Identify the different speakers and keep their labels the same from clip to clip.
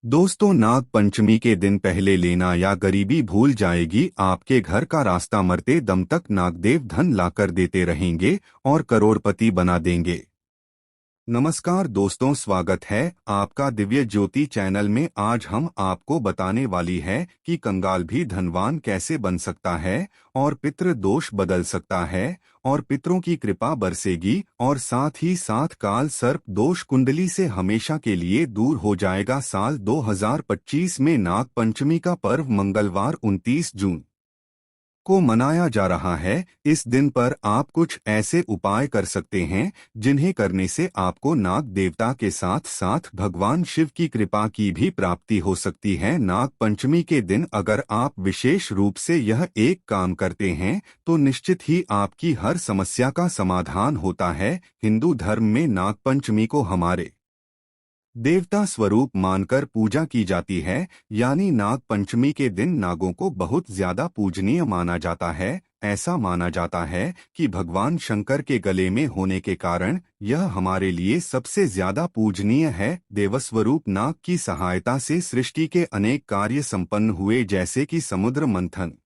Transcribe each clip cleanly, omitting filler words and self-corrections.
Speaker 1: दोस्तों, नाग पंचमी के दिन पहले लेना या गरीबी भूल जाएगी। आपके घर का रास्ता मरते दम तक नागदेव धन लाकर देते रहेंगे और करोड़पति बना देंगे। नमस्कार दोस्तों, स्वागत है आपका दिव्य ज्योति चैनल में। आज हम आपको बताने वाली है कि कंगाल भी धनवान कैसे बन सकता है और पितृ दोष बदल सकता है और पितरों की कृपा बरसेगी और साथ ही साथ काल सर्प दोष कुंडली से हमेशा के लिए दूर हो जाएगा। साल 2025 में नाग पंचमी का पर्व मंगलवार 29 जून को मनाया जा रहा है। इस दिन पर आप कुछ ऐसे उपाय कर सकते हैं जिन्हें करने से आपको नाग देवता के साथ साथ भगवान शिव की कृपा की भी प्राप्ति हो सकती है। नाग पंचमी के दिन अगर आप विशेष रूप से यह एक काम करते हैं तो निश्चित ही आपकी हर समस्या का समाधान होता है। हिंदू धर्म में नाग पंचमी को हमारे देवता स्वरूप मानकर पूजा की जाती है, यानी नाग पंचमी के दिन नागों को बहुत ज्यादा पूजनीय माना जाता है। ऐसा माना जाता है कि भगवान शंकर के गले में होने के कारण यह हमारे लिए सबसे ज्यादा पूजनीय है। देवस्वरूप नाग की सहायता से सृष्टि के अनेक कार्य संपन्न हुए, जैसे कि समुद्र मंथन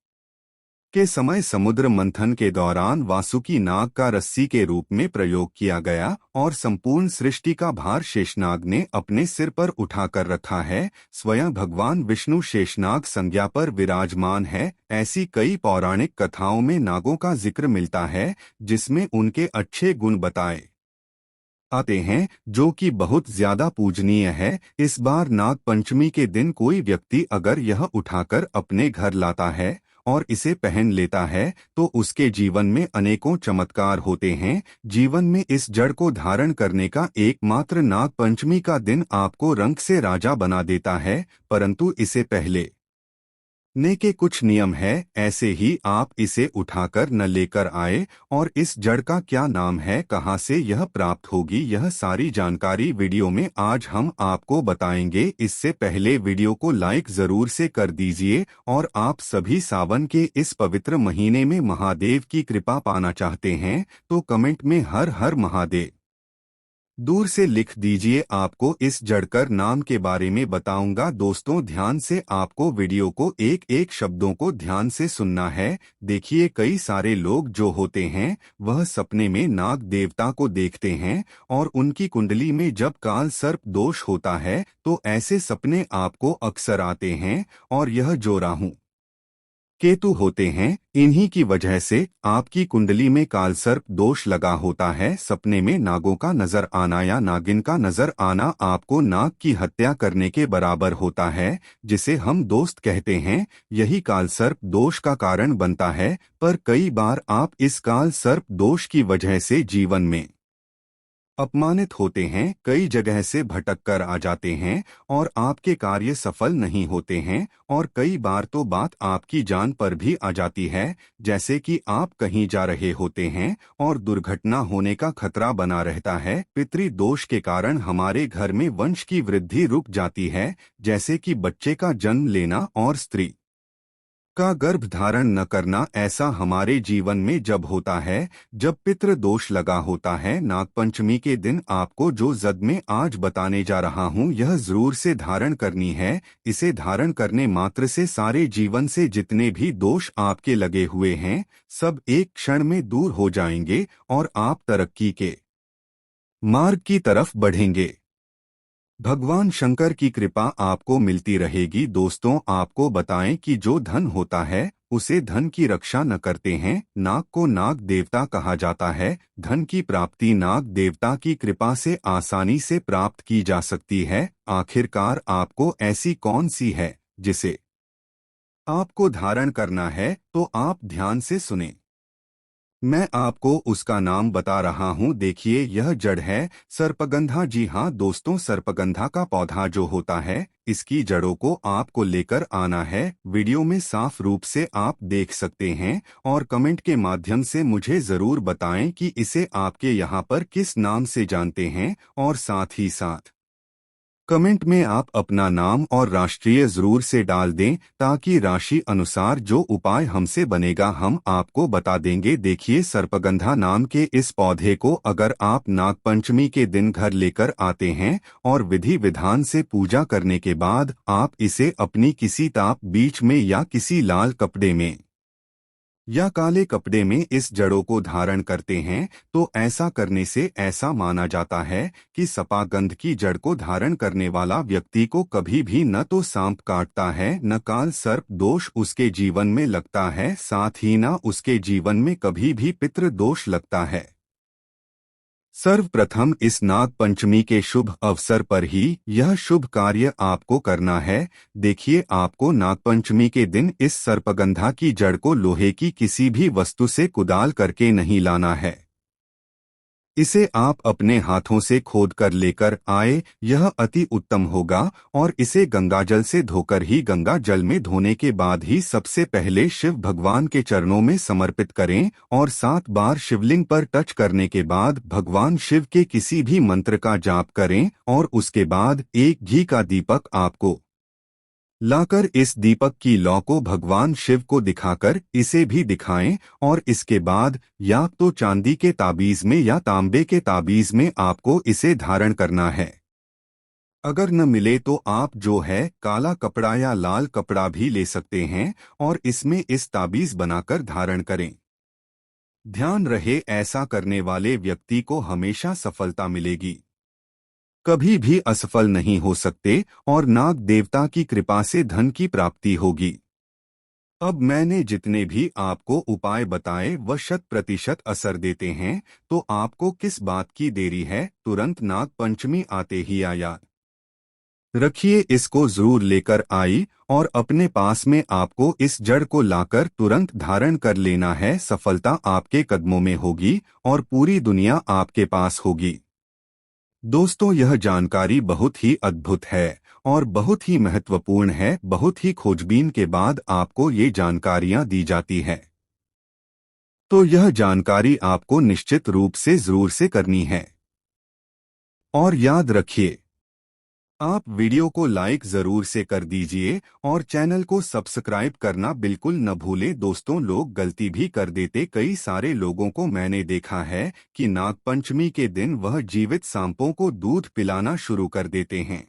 Speaker 1: के समय समुद्र मंथन के दौरान वासुकी नाग का रस्सी के रूप में प्रयोग किया गया और संपूर्ण सृष्टि का भार शेषनाग ने अपने सिर पर उठाकर रखा है। स्वयं भगवान विष्णु शेषनाग संज्ञा पर विराजमान है। ऐसी कई पौराणिक कथाओं में नागों का जिक्र मिलता है जिसमें उनके अच्छे गुण बताए आते हैं, जो कि बहुत ज्यादा पूजनीय है। इस बार नाग पंचमी के दिन कोई व्यक्ति अगर यह उठाकर अपने घर लाता है और इसे पहन लेता है तो उसके जीवन में अनेकों चमत्कार होते हैं। जीवन में इस जड़ को धारण करने का एकमात्र नाग पंचमी का दिन आपको रंग से राजा बना देता है, परंतु इसे पहले ने के कुछ नियम है। ऐसे ही आप इसे उठाकर न लेकर आए और इस जड़ का क्या नाम है, कहाँ से यह प्राप्त होगी, यह सारी जानकारी वीडियो में आज हम आपको बताएंगे। इससे पहले वीडियो को लाइक जरूर से कर दीजिए और आप सभी सावन के इस पवित्र महीने में महादेव की कृपा पाना चाहते हैं तो कमेंट में हर हर महादेव दूर से लिख दीजिए। आपको इस जड़कर नाम के बारे में बताऊंगा। दोस्तों, ध्यान से आपको वीडियो को एक एक शब्दों को ध्यान से सुनना है। देखिए, कई सारे लोग जो होते हैं वह सपने में नाग देवता को देखते हैं और उनकी कुंडली में जब काल सर्प दोष होता है तो ऐसे सपने आपको अक्सर आते हैं और यह जो राहु केतु होते हैं, इन्हीं की वजह से आपकी कुंडली में कालसर्प दोष लगा होता है। सपने में नागों का नजर आना या नागिन का नजर आना आपको नाग की हत्या करने के बराबर होता है, जिसे हम दोस्त कहते हैं। यही कालसर्प दोष का कारण बनता है, पर कई बार आप इस कालसर्प दोष की वजह से जीवन में अपमानित होते हैं, कई जगह से भटक कर आ जाते हैं और आपके कार्य सफल नहीं होते हैं और कई बार तो बात आपकी जान पर भी आ जाती है। जैसे कि आप कहीं जा रहे होते हैं और दुर्घटना होने का खतरा बना रहता है। पितृ दोष के कारण हमारे घर में वंश की वृद्धि रुक जाती है, जैसे कि बच्चे का जन्म लेना और स्त्री का गर्भ धारण न करना। ऐसा हमारे जीवन में जब होता है, जब पितृ दोष लगा होता है। नागपंचमी के दिन आपको जो जद में आज बताने जा रहा हूँ यह जरूर से धारण करनी है। इसे धारण करने मात्र से सारे जीवन से जितने भी दोष आपके लगे हुए हैं सब एक क्षण में दूर हो जाएंगे और आप तरक्की के मार्ग की तरफ बढ़ेंगे। भगवान शंकर की कृपा आपको मिलती रहेगी। दोस्तों, आपको बताएं कि जो धन होता है उसे धन की रक्षा न करते हैं। नाग को नाग देवता कहा जाता है। धन की प्राप्ति नाग देवता की कृपा से आसानी से प्राप्त की जा सकती है। आखिरकार आपको ऐसी कौन सी है जिसे आपको धारण करना है, तो आप ध्यान से सुने। मैं आपको उसका नाम बता रहा हूँ। देखिए, यह जड़ है सर्पगंधा। जी हाँ दोस्तों, सर्पगंधा का पौधा जो होता है इसकी जड़ों को आपको लेकर आना है। वीडियो में साफ रूप से आप देख सकते हैं और कमेंट के माध्यम से मुझे जरूर बताएं कि इसे आपके यहाँ पर किस नाम से जानते हैं और साथ ही साथ कमेंट में आप अपना नाम और राष्ट्रीय जरूर से डाल दें ताकि राशि अनुसार जो उपाय हमसे बनेगा हम आपको बता देंगे। देखिए, सर्पगंधा नाम के इस पौधे को अगर आप नागपंचमी के दिन घर लेकर आते हैं और विधि विधान से पूजा करने के बाद आप इसे अपनी किसी ताप बीच में या किसी लाल कपड़े में या काले कपड़े में इस जड़ों को धारण करते हैं तो ऐसा करने से ऐसा माना जाता है कि सपागंध की जड़ को धारण करने वाला व्यक्ति को कभी भी न तो सांप काटता है न काल सर्प दोष उसके जीवन में लगता है, साथ ही न उसके जीवन में कभी भी पितृ दोष लगता है। सर्वप्रथम इस नाग पंचमी के शुभ अवसर पर ही यह शुभ कार्य आपको करना है। देखिए, आपको नागपंचमी के दिन इस सर्पगंधा की जड़ को लोहे की किसी भी वस्तु से कुदाल करके नहीं लाना है। इसे आप अपने हाथों से खोद कर लेकर आए, यह अति उत्तम होगा। और इसे गंगाजल से धोकर ही गंगा जल में धोने के बाद ही सबसे पहले शिव भगवान के चरणों में समर्पित करें और 7 बार शिवलिंग पर टच करने के बाद भगवान शिव के किसी भी मंत्र का जाप करें और उसके बाद एक घी का दीपक आपको लाकर इस दीपक की लौ को भगवान शिव को दिखाकर इसे भी दिखाएं और इसके बाद या तो चांदी के ताबीज में या तांबे के ताबीज में आपको इसे धारण करना है। अगर न मिले तो आप जो है काला कपड़ा या लाल कपड़ा भी ले सकते हैं और इसमें इस ताबीज बनाकर धारण करें। ध्यान रहे, ऐसा करने वाले व्यक्ति को हमेशा सफलता मिलेगी, कभी भी असफल नहीं हो सकते और नाग देवता की कृपा से धन की प्राप्ति होगी। अब मैंने जितने भी आपको उपाय बताए वह 100% असर देते हैं, तो आपको किस बात की देरी है? तुरंत नाग पंचमी आते ही याद रखिए, इसको जरूर लेकर आई और अपने पास में आपको इस जड़ को लाकर तुरंत धारण कर लेना है। सफलता आपके कदमों में होगी और पूरी दुनिया आपके पास होगी। दोस्तों, यह जानकारी बहुत ही अद्भुत है और बहुत ही महत्वपूर्ण है। बहुत ही खोजबीन के बाद आपको ये जानकारियां दी जाती है, तो यह जानकारी आपको निश्चित रूप से जरूर से करनी है। और याद रखिए, आप वीडियो को लाइक जरूर से कर दीजिए और चैनल को सब्सक्राइब करना बिल्कुल न भूलें। दोस्तों, लोग गलती भी कर देते, कई सारे लोगों को मैंने देखा है कि नागपंचमी के दिन वह जीवित सांपों को दूध पिलाना शुरू कर देते हैं।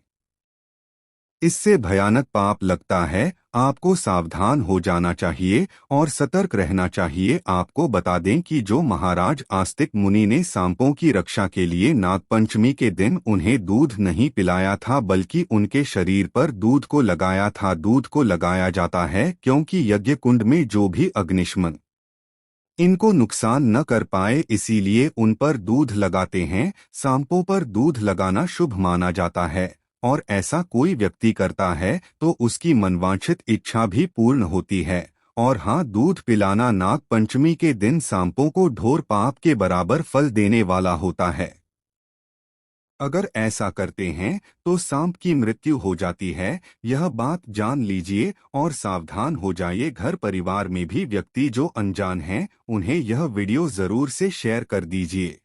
Speaker 1: इससे भयानक पाप लगता है। आपको सावधान हो जाना चाहिए और सतर्क रहना चाहिए। आपको बता दें कि जो महाराज आस्तिक मुनि ने सांपों की रक्षा के लिए नागपंचमी के दिन उन्हें दूध नहीं पिलाया था बल्कि उनके शरीर पर दूध को लगाया था। दूध को लगाया जाता है क्योंकि यज्ञ कुंड में जो भी अग्निशमन इनको नुकसान न कर पाए, इसीलिए उन पर दूध लगाते हैं। सांपों पर दूध लगाना शुभ माना जाता है और ऐसा कोई व्यक्ति करता है तो उसकी मनवांछित इच्छा भी पूर्ण होती है। और हाँ, दूध पिलाना नाग पंचमी के दिन सांपों को ढोर पाप के बराबर फल देने वाला होता है। अगर ऐसा करते हैं तो सांप की मृत्यु हो जाती है। यह बात जान लीजिए और सावधान हो जाइए। घर परिवार में भी व्यक्ति जो अनजान हैं उन्हें यह वीडियो जरूर से शेयर कर दीजिए,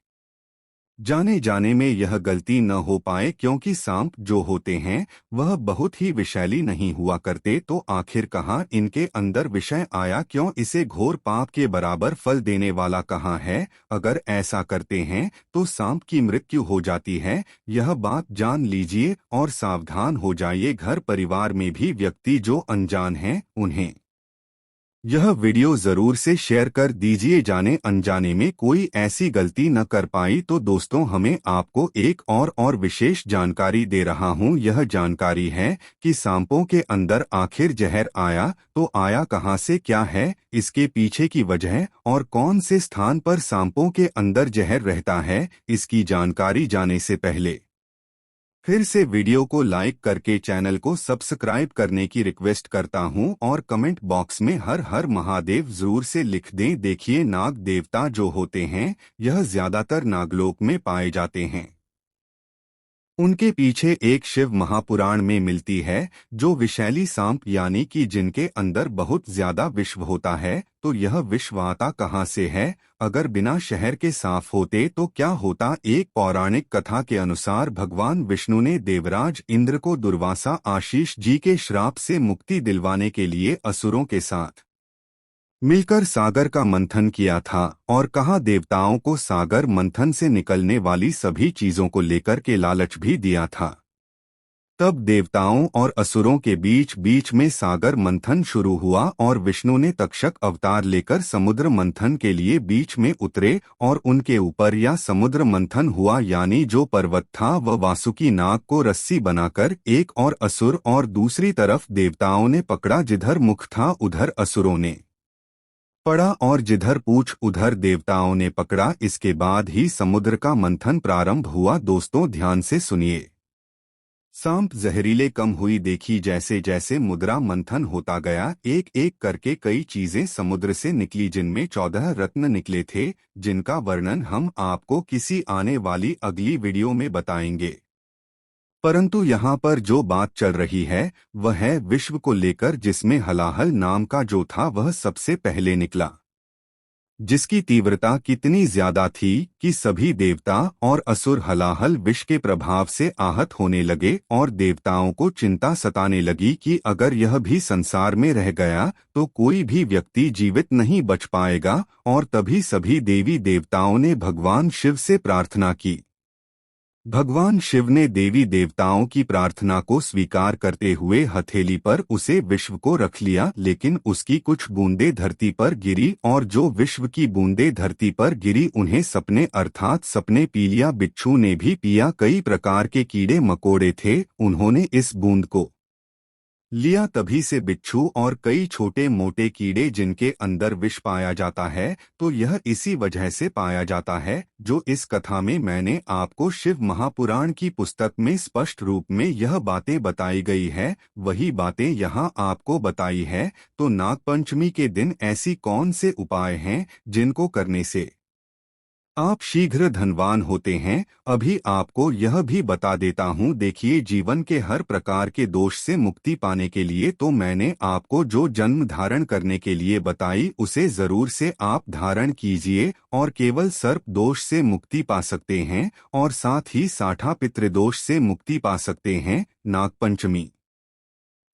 Speaker 1: जाने जाने में यह गलती न हो पाए, क्योंकि सांप जो होते हैं वह बहुत ही विषैली नहीं हुआ करते। तो आखिर कहाँ इनके अंदर विषय आया? क्यों इसे घोर पाप के बराबर फल देने वाला कहाँ है? अगर ऐसा करते हैं तो सांप की मृत्यु हो जाती है। यह बात जान लीजिए और सावधान हो जाइए। घर परिवार में भी व्यक्ति जो अनजान हैं उन्हें यह वीडियो जरूर से शेयर कर दीजिए, जाने अनजाने में कोई ऐसी गलती न कर पाई। तो दोस्तों, हमें आपको एक और विशेष जानकारी दे रहा हूं। यह जानकारी है कि सांपों के अंदर आखिर जहर आया तो आया कहां से, क्या है इसके पीछे की वजह और कौन से स्थान पर सांपों के अंदर जहर रहता है। इसकी जानकारी जाने से पहले फिर से वीडियो को लाइक करके चैनल को सब्सक्राइब करने की रिक्वेस्ट करता हूं और कमेंट बॉक्स में हर हर महादेव जरूर से लिख दें। देखिए, नाग देवता जो होते हैं यह ज्यादातर नागलोक में पाए जाते हैं। उनके पीछे एक शिव महापुराण में मिलती है जो विषैली सांप यानी कि जिनके अंदर बहुत ज्यादा विश्व होता है। तो यह विश्व आता कहाँ से है? अगर बिना शहर के साफ होते तो क्या होता? एक पौराणिक कथा के अनुसार भगवान विष्णु ने देवराज इंद्र को दुर्वासा आशीष जी के श्राप से मुक्ति दिलवाने के लिए असुरों के साथ मिलकर सागर का मंथन किया था और कहा देवताओं को सागर मंथन से निकलने वाली सभी चीजों को लेकर के लालच भी दिया था। तब देवताओं और असुरों के बीच बीच में सागर मंथन शुरू हुआ और विष्णु ने तक्षक अवतार लेकर समुद्र मंथन के लिए बीच में उतरे और उनके ऊपर या समुद्र मंथन हुआ यानी जो पर्वत था वह वासुकी नाग को रस्सी बनाकर एक और असुर और दूसरी तरफ देवताओं ने पकड़ा। जिधर मुख था उधर असुरों ने पड़ा और जिधर पूछ उधर देवताओं ने पकड़ा। इसके बाद ही समुद्र का मंथन प्रारंभ हुआ। दोस्तों ध्यान से सुनिए। सांप जहरीले कम हुई देखी जैसे जैसे मुद्रा मंथन होता गया एक एक करके कई चीजें समुद्र से निकली जिनमें 14 रत्न निकले थे जिनका वर्णन हम आपको किसी आने वाली अगली वीडियो में बताएंगे। परंतु यहाँ पर जो बात चल रही है वह है विश्व को लेकर जिसमें हलाहल नाम का जो था वह सबसे पहले निकला जिसकी तीव्रता कितनी ज्यादा थी कि सभी देवता और असुर हलाहल विष के प्रभाव से आहत होने लगे और देवताओं को चिंता सताने लगी कि अगर यह भी संसार में रह गया तो कोई भी व्यक्ति जीवित नहीं बच पाएगा। और तभी सभी देवी देवताओं ने भगवान शिव से प्रार्थना की। भगवान शिव ने देवी देवताओं की प्रार्थना को स्वीकार करते हुए हथेली पर उसे विश्व को रख लिया लेकिन उसकी कुछ बूंदें धरती पर गिरी और जो विश्व की बूंदें धरती पर गिरी उन्हें सपने अर्थात सपने पी लिया। बिच्छू ने भी पिया। कई प्रकार के कीड़े मकोड़े थे उन्होंने इस बूंद को लिया। तभी से बिच्छू और कई छोटे मोटे कीड़े जिनके अंदर विष पाया जाता है तो यह इसी वजह से पाया जाता है जो इस कथा में मैंने आपको शिव महापुराण की पुस्तक में स्पष्ट रूप में यह बातें बताई गई है वही बातें यहाँ आपको बताई है। तो नागपंचमी के दिन ऐसी कौन से उपाय हैं जिनको करने से आप शीघ्र धनवान होते हैं? अभी आपको यह भी बता देता हूँ। देखिए जीवन के हर प्रकार के दोष से मुक्ति पाने के लिए तो मैंने आपको जो जन्म धारण करने के लिए बताई उसे जरूर से आप धारण कीजिए और केवल सर्प दोष से मुक्ति पा सकते हैं और साथ ही साठा पितृदोष से मुक्ति पा सकते हैं। नागपंचमी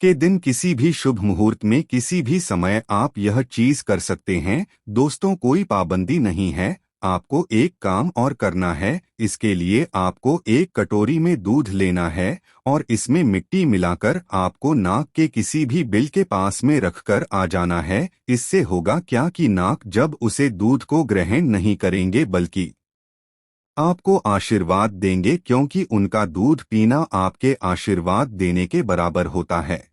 Speaker 1: के दिन किसी भी शुभ मुहूर्त में किसी भी समय आप यह चीज कर सकते हैं। दोस्तों कोई पाबंदी नहीं है। आपको एक काम और करना है। इसके लिए आपको एक कटोरी में दूध लेना है और इसमें मिट्टी मिलाकर आपको नाक के किसी भी बिल के पास में रखकर आ जाना है। इससे होगा क्या कि नाक जब उसे दूध को ग्रहण नहीं करेंगे बल्कि आपको आशीर्वाद देंगे क्योंकि उनका दूध पीना आपके आशीर्वाद देने के बराबर होता है।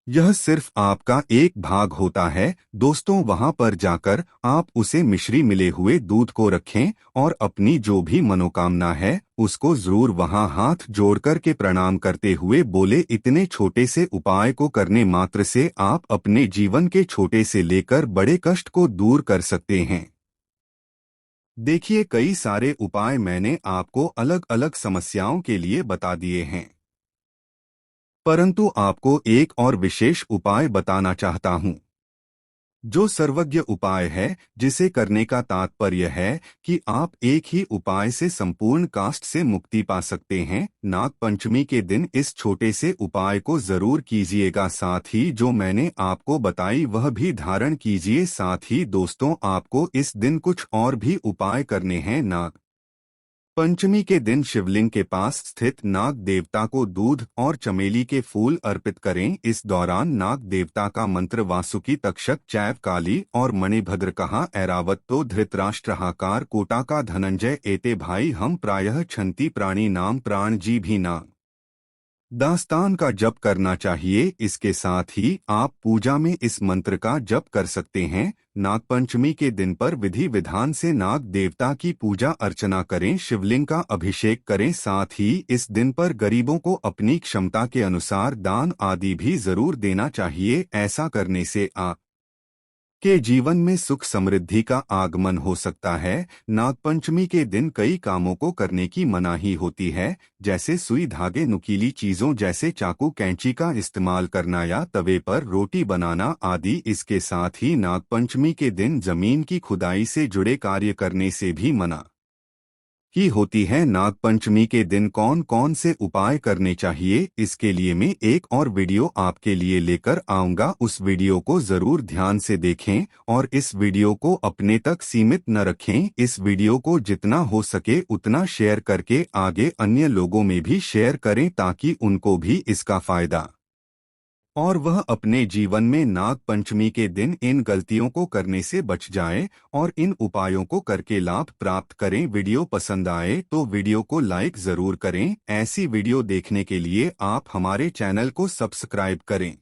Speaker 1: यह सिर्फ आपका एक भाग होता है। दोस्तों वहां पर जाकर आप उसे मिश्री मिले हुए दूध को रखें और अपनी जो भी मनोकामना है उसको जरूर वहां हाथ जोड़कर के प्रणाम करते हुए बोले। इतने छोटे से उपाय को करने मात्र से आप अपने जीवन के छोटे से लेकर बड़े कष्ट को दूर कर सकते हैं। देखिए कई सारे उपाय मैंने आपको अलग अलग समस्याओं के लिए बता दिए हैं परंतु आपको एक और विशेष उपाय बताना चाहता हूं जो सर्वज्ञ उपाय है जिसे करने का तात्पर्य है कि आप एक ही उपाय से संपूर्ण कास्ट से मुक्ति पा सकते हैं। नागपंचमी के दिन इस छोटे से उपाय को जरूर कीजिएगा। साथ ही जो मैंने आपको बताई वह भी धारण कीजिए। साथ ही दोस्तों आपको इस दिन कुछ और भी उपाय करने हैं। नाग पंचमी के दिन शिवलिंग के पास स्थित नाग देवता को दूध और चमेली के फूल अर्पित करें। इस दौरान नाग देवता का मंत्र वासुकी तक्षक चैव काली और मणिभद्र कहा ऐरावत तो धृतराष्ट्र हाकार कोटा का धनंजय एते भाई हम प्रायः छंती प्राणी नाम प्राण जी भी नाग दास्तान का जप करना चाहिए। इसके साथ ही आप पूजा में इस मंत्र का जप कर सकते हैं। नागपंचमी के दिन पर विधि विधान से नाग देवता की पूजा अर्चना करें, शिवलिंग का अभिषेक करें। साथ ही इस दिन पर गरीबों को अपनी क्षमता के अनुसार दान आदि भी जरूर देना चाहिए। ऐसा करने से आप आपके जीवन में सुख समृद्धि का आगमन हो सकता है। नागपंचमी के दिन कई कामों को करने की मनाही होती है, जैसे सुई धागे, नुकीली चीजों जैसे चाकू कैंची का इस्तेमाल करना या तवे पर रोटी बनाना आदि। इसके साथ ही नागपंचमी के दिन जमीन की खुदाई से जुड़े कार्य करने से भी मना की होती है। नागपंचमी के दिन कौन कौन से उपाय करने चाहिए, इसके लिए मैं एक और वीडियो आपके लिए लेकर आऊंगा। उस वीडियो को जरूर ध्यान से देखें और इस वीडियो को अपने तक सीमित न रखें। इस वीडियो को जितना हो सके उतना शेयर करके आगे अन्य लोगों में भी शेयर करें, ताकि उनको भी इसका फायदा और वह अपने जीवन में नाग पंचमी के दिन इन गलतियों को करने से बच जाएं और इन उपायों को करके लाभ प्राप्त करें। वीडियो पसंद आए तो वीडियो को लाइक जरूर करें। ऐसी वीडियो देखने के लिए आप हमारे चैनल को सब्सक्राइब करें।